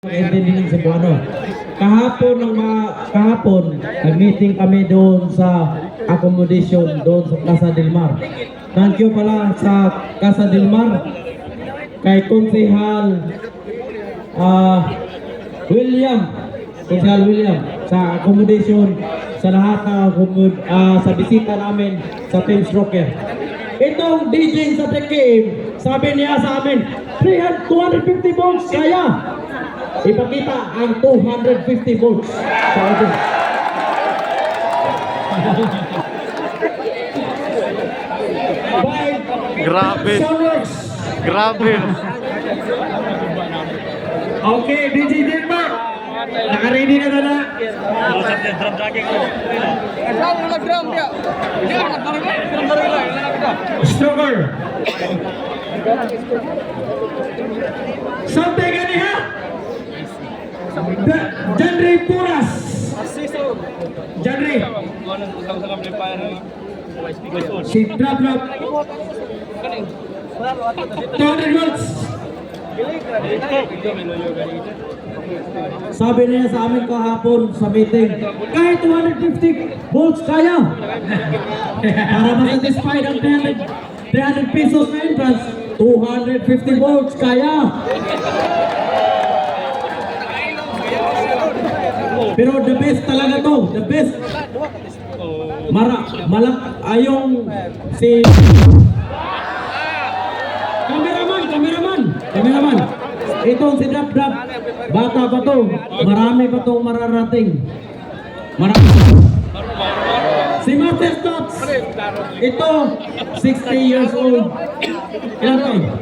Ng Cebuano. Kahapon, nag-meeting kami doon sa accommodation doon sa Casa del Mar. Thank you pala sa Casa del Mar kay Konsehal William sa accommodation sa lahat ng sa bisita namin sa Team Stroker. Itong DJ sa TKM, sabi niya sa amin, 250 volts kaya. Ipakita ang 250 volts sa atin. Grabe. Grabe. Okay, DJ Denmark. Naka-ready na na. Stroker. Sampai gani ha? Genre Puras. Genre. Si drop. 200 volts. Sabi niya sa amin kahapon sa meeting, kahit 250 volts kaya. Para ma-satisfied ang 300 pesos na entrance, 250 volts kaya. Pero the best talaga to, the best. Ayong si Cameraman. Itong si Drop, bata pa to, marami pa tong mararating. Si Master Tots, ito 60 years old. Ilan taon?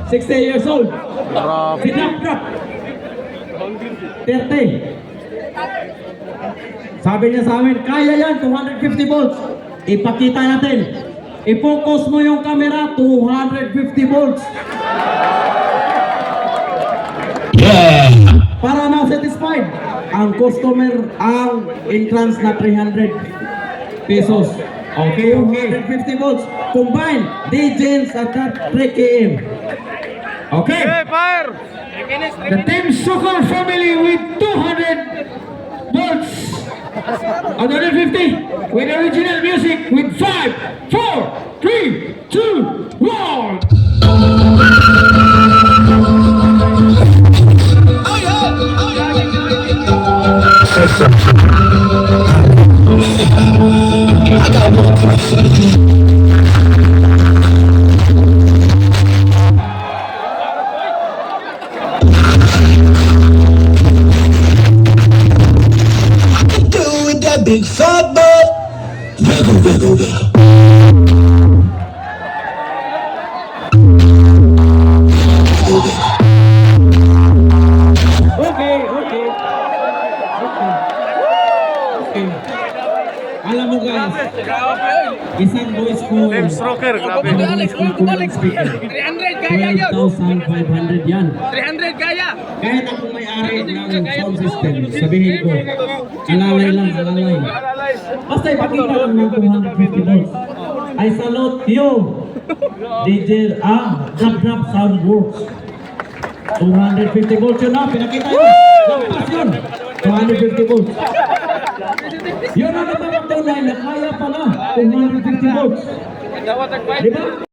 60 years old. Si Drop 30. Sabi niya sa amin, kaya yan, 250 volts. Ipakita natin. I-focus mo yung camera, 250 volts. Yeah. Para ma-satisfied ang customer, ang entrance na 300 pesos. Okay, 250 volts. Combine, DJs at 3KM. Okay. Fire! The Team Soccer family with 200 volts. 150 with original music with 5, 4, 3, 2, 1. Big fat butt. Wiggle. Okay. Alam mo guys, isang voice ko. Team Stroker, grabe. Kulang speaker. 300 kaya yun. 12,500 yan. 300 kaya. Kahit ako may-ari ng sound system, sabihin ko, alalay lang. Basta ipakita lang ng 250 volts. I salute you, DJ Drop Sound Works. 250 volts yun na, pinakita yun. Lampas yun. 250 volts. Yun ang nagpapatunay na kaya pala 250 volts. Diba?